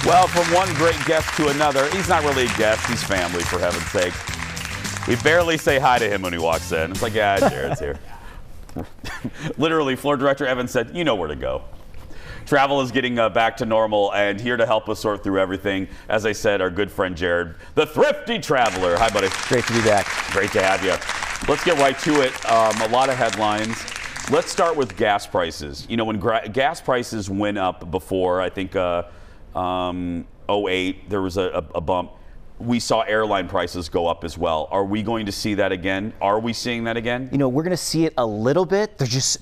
Well, from one great guest to another, he's not really a guest, he's family, for heaven's sake. We barely say hi to him when he walks in. It's like, yeah, Jared's here. Literally, floor director Evan said, you know where to go. Travel is getting back to normal, and here to help us sort through everything, as I said, our good friend Jared, the Thrifty Traveler. Hi, buddy. Great to be back. Great to have you. Let's get right to it. A lot of headlines. Let's start with gas prices. You know, when gas prices went up before, I think 08, there was a bump. We saw airline prices go up as well. Are we going to see that again? Are we seeing that again? You know, we're going to see it a little bit. There's just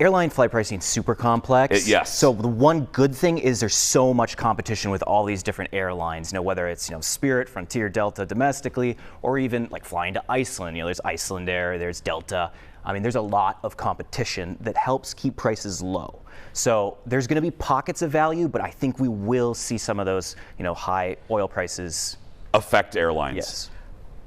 airline flight pricing is super complex. Yes. So the one good thing is there's so much competition with all these different airlines. You know, whether it's Spirit, Frontier, Delta domestically, or even like flying to Iceland. You know, there's Iceland Air, there's Delta. I mean, there's a lot of competition that helps keep prices low. So there's going to be pockets of value, but I think we will see some of those, high oil prices affect airlines. Yes.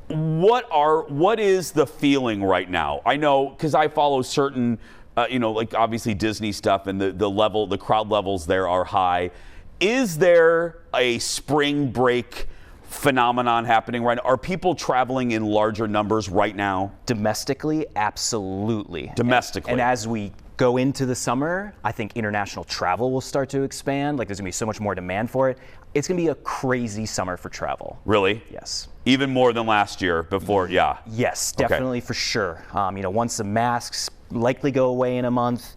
What is the feeling right now? I know because I follow certain, like obviously Disney stuff, and the crowd levels there are high. Is there a spring break phenomenon happening right now? Are people traveling in larger numbers right now? Domestically, absolutely. Domestically. And as we go into the summer, I think international travel will start to expand. Like there's gonna be so much more demand for it. It's gonna be a crazy summer for travel. Really? Yes. Even more than last year before, yeah. Yes, definitely, for sure. Once the masks likely go away in a month,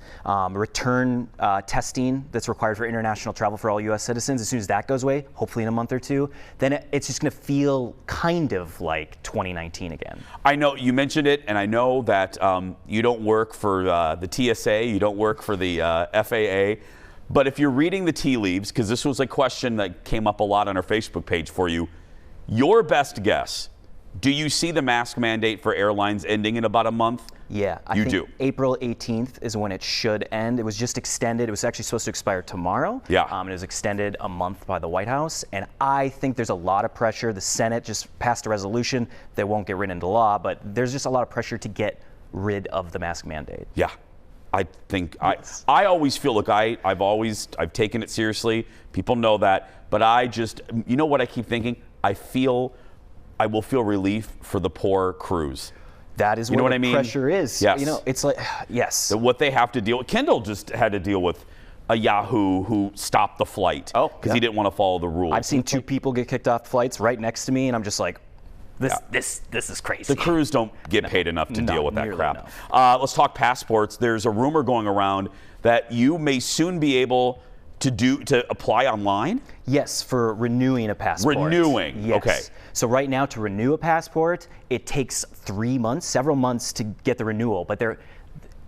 return testing that's required for international travel for all U.S. citizens, as soon as that goes away, hopefully in a month or two, then it's just going to feel kind of like 2019 again. I know you mentioned it, and I know that you don't work for the TSA, you don't work for the FAA, but if you're reading the tea leaves, because this was a question that came up a lot on our Facebook page for you, your best guess, do you see the mask mandate for airlines ending in about a month? Yeah, I think April 18th is when it should end. It was just extended. It was actually supposed to expire tomorrow. Yeah. It was extended a month by the White House. And I think there's a lot of pressure. The Senate just passed a resolution that won't get written into law, but there's just a lot of pressure to get rid of the mask mandate. Yeah. I think yes. I always feel, look, I've taken it seriously. People know that. But I just, you know what I keep thinking? I will feel relief for the poor crews. That is what I mean? Pressure is. Yes. It's like, yes. So what they have to deal with. Kendall just had to deal with a Yahoo who stopped the flight because he didn't want to follow the rules. I've seen two people get kicked off flights right next to me, and I'm just like, this is crazy. The crews don't get paid enough to deal with that crap. No. Let's talk passports. There's a rumor going around that you may soon be able to apply online? Yes, for renewing a passport. Renewing, yes. Okay. So right now to renew a passport, it takes 3 months, several months to get the renewal. But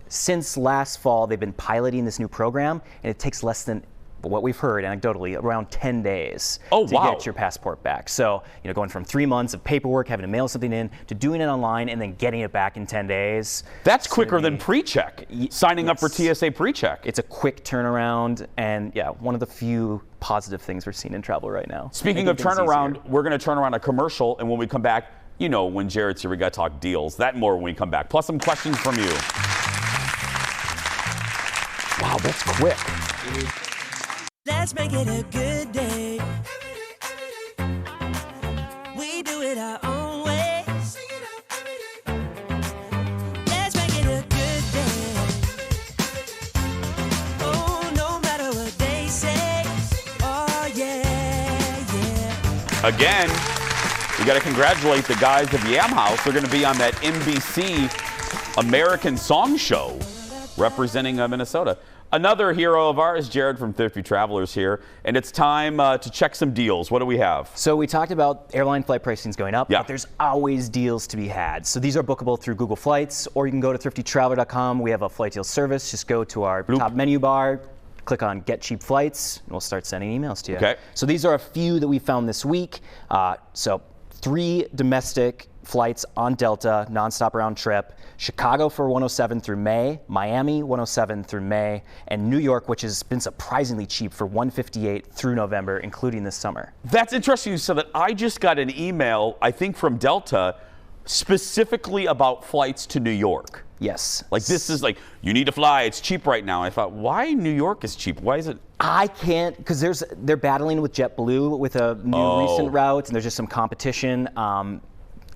since last fall, they've been piloting this new program, and it takes less than, what we've heard anecdotally, around 10 days to get your passport back. So, going from 3 months of paperwork, having to mail something in, to doing it online and then getting it back in 10 days. That's quicker than pre-check, signing up for TSA pre-check. It's a quick turnaround, and one of the few positive things we're seeing in travel right now. Speaking of turnaround, we're going to turn around a commercial, and when we come back, when Jared's here, we got to talk deals. That and more when we come back. Plus some questions from you. Wow, that's quick. Let's make it a good day. We do it our own way. Let's make it a good day. Oh, no matter what they say. Oh, yeah. Again, we got to congratulate the guys at the Yam House. They're going to be on that NBC American Song Show representing Minnesota. Another hero of ours, Jared from Thrifty Travelers here, and it's time to check some deals. What do we have? So we talked about airline flight pricings going up, but there's always deals to be had. So these are bookable through Google Flights, or you can go to thriftytraveler.com. We have a flight deal service. Just go to our top menu bar, click on Get Cheap Flights, and we'll start sending emails to you. Okay. So these are a few that we found this week. So 3 domestic flights on Delta, nonstop round trip. Chicago for 107 through May, Miami 107 through May, and New York, which has been surprisingly cheap, for 158 through November, including this summer. That's interesting you said that. I just got an email, I think from Delta, specifically about flights to New York. Yes. Like this is like, you need to fly, it's cheap right now. I thought, why New York is cheap? Why is it? I can't, because they're battling with JetBlue with a new recent route, and there's just some competition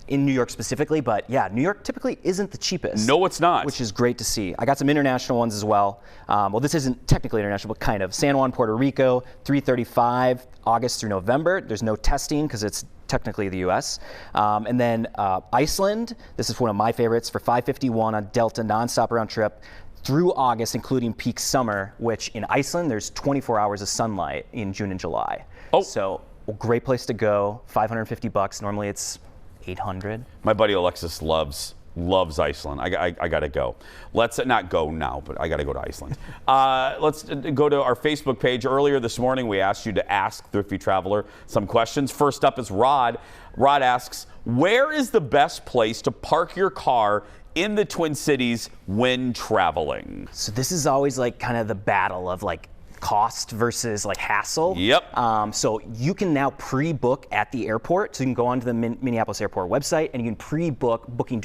in New York specifically. But yeah, New York typically isn't the cheapest. No, it's not. Which is great to see. I got some international ones as well. Well, this isn't technically international, but kind of. San Juan, Puerto Rico, $335, August through November. There's no testing because it's technically the U.S. And then Iceland, this is one of my favorites, for $551 on Delta nonstop round trip through August, including peak summer, which in Iceland, there's 24 hours of sunlight in June and July. Oh. So a great place to go, $550. Normally it's $800. My buddy Alexis loves Iceland. I got to go. Let's not go now, but I got to go to Iceland. Let's go to our Facebook page. Earlier this morning, we asked you to ask Thrifty Traveler some questions. First up is Rod. Rod asks, where is the best place to park your car in the Twin Cities when traveling? So this is always like kind of the battle of like cost versus like hassle. Yep. So you can now pre-book at the airport. So you can go onto the Minneapolis airport website and you can pre-book parking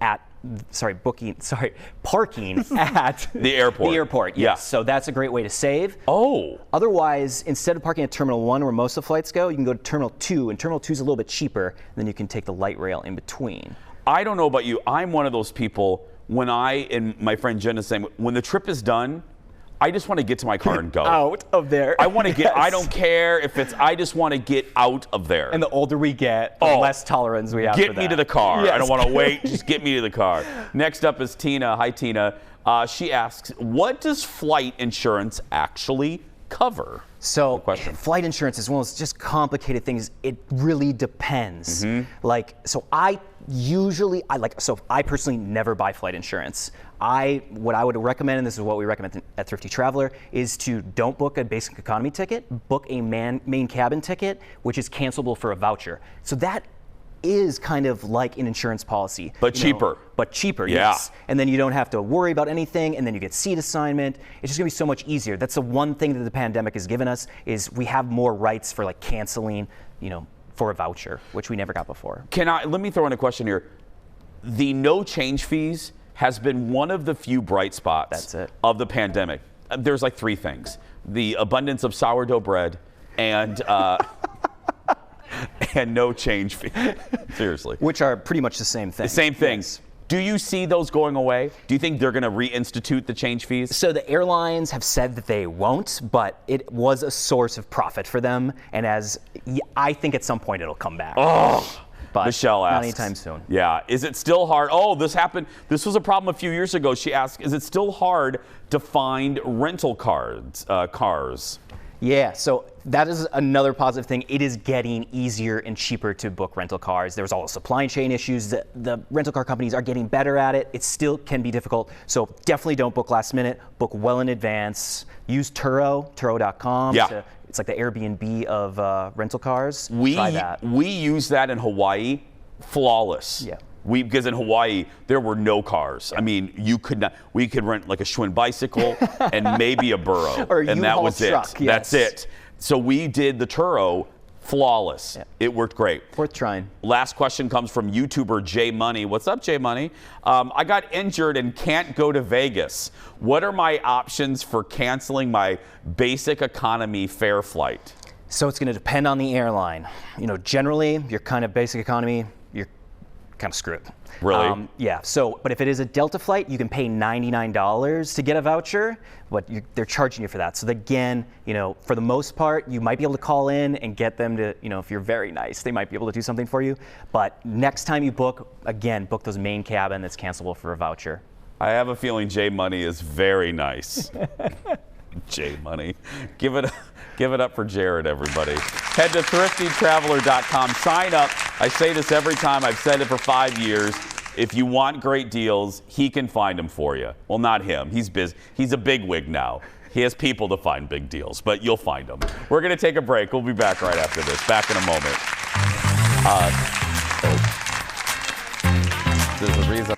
at the airport. The airport, yes. Yeah. So that's a great way to save. Oh. Otherwise, instead of parking at Terminal 1 where most of the flights go, you can go to Terminal 2, and Terminal 2 is a little bit cheaper, and then you can take the light rail in between. I don't know about you. I'm one of those people, when and my friend Jen is saying, when the trip is done, I just want to get to my car and go. Out of there. I want to get, Yes. I don't care if it's, I just want to get out of there. And the older we get, the less tolerance we have for Get that. me to the car. Yes. I don't want to wait. Just get me to the car. Next up is Tina. Hi, Tina. She asks, what does flight insurance actually cover? So Good question. flight insurance is one of those just complicated things. It really depends. Like, so I personally never buy flight insurance. What I would recommend, and this is what we recommend at Thrifty Traveler, is to don't book a basic economy ticket, book a main cabin ticket, which is cancelable for a voucher. So that is kind of like an insurance policy. But cheaper. But cheaper, Yeah. yes. And then you don't have to worry about anything, and then you get seat assignment. It's just gonna be so much easier. That's the one thing that the pandemic has given us, is we have more rights for like canceling, for a voucher, which we never got before. Let me throw in a question here. The no change fees has been one of the few bright spots of the pandemic. There's like three things: the abundance of sourdough bread and and no change fee. Seriously. Which are pretty much the same thing. The same thing. Yes. Do you see those going away? Do you think they're going to reinstitute the change fees? So the airlines have said that they won't, but it was a source of profit for them. And I think at some point it'll come back. Oh, but Michelle asks. not anytime soon. Yeah. Is it still hard? Oh, this happened. This was a problem a few years ago. She asked, is it still hard to find rental cars? Yeah, so that is another positive thing. It is getting easier and cheaper to book rental cars. There's all the supply chain issues. The rental car companies are getting better at it. It still can be difficult. So definitely don't book last minute. Book well in advance. Use Turo.com. Yeah. It's like the Airbnb of rental cars. We Try that. We use that in Hawaii. Flawless. Yeah. Because in Hawaii, there were no cars. I mean, we could rent like a Schwinn bicycle and maybe a burro. Or a and that U-Haul was truck, it. yes. That's it. So we did the Turo, flawless. Yeah. It worked great. Worth trying. Last question comes from YouTuber J Money. What's up, J Money? I got injured and can't go to Vegas. What are my options for canceling my basic economy fare flight? So it's going to depend on the airline. Generally, your kind of basic economy, you're kind of screwed. Really? Yeah. So, but if it is a Delta flight, you can pay $99 to get a voucher, but they're charging you for that. So again, for the most part, you might be able to call in and get them to, if you're very nice, they might be able to do something for you. But next time you book, again, book those main cabin that's cancelable for a voucher. I have a feeling J Money is very nice. J Money. Give it up for Jared, everybody. Head to thriftytraveler.com. Sign up. I say this every time. I've said it for 5 years. If you want great deals, he can find them for you. Well, not him. He's busy. He's a bigwig now. He has people to find big deals, but you'll find them. We're going to take a break. We'll be back right after this. Back in a moment. There's a reason.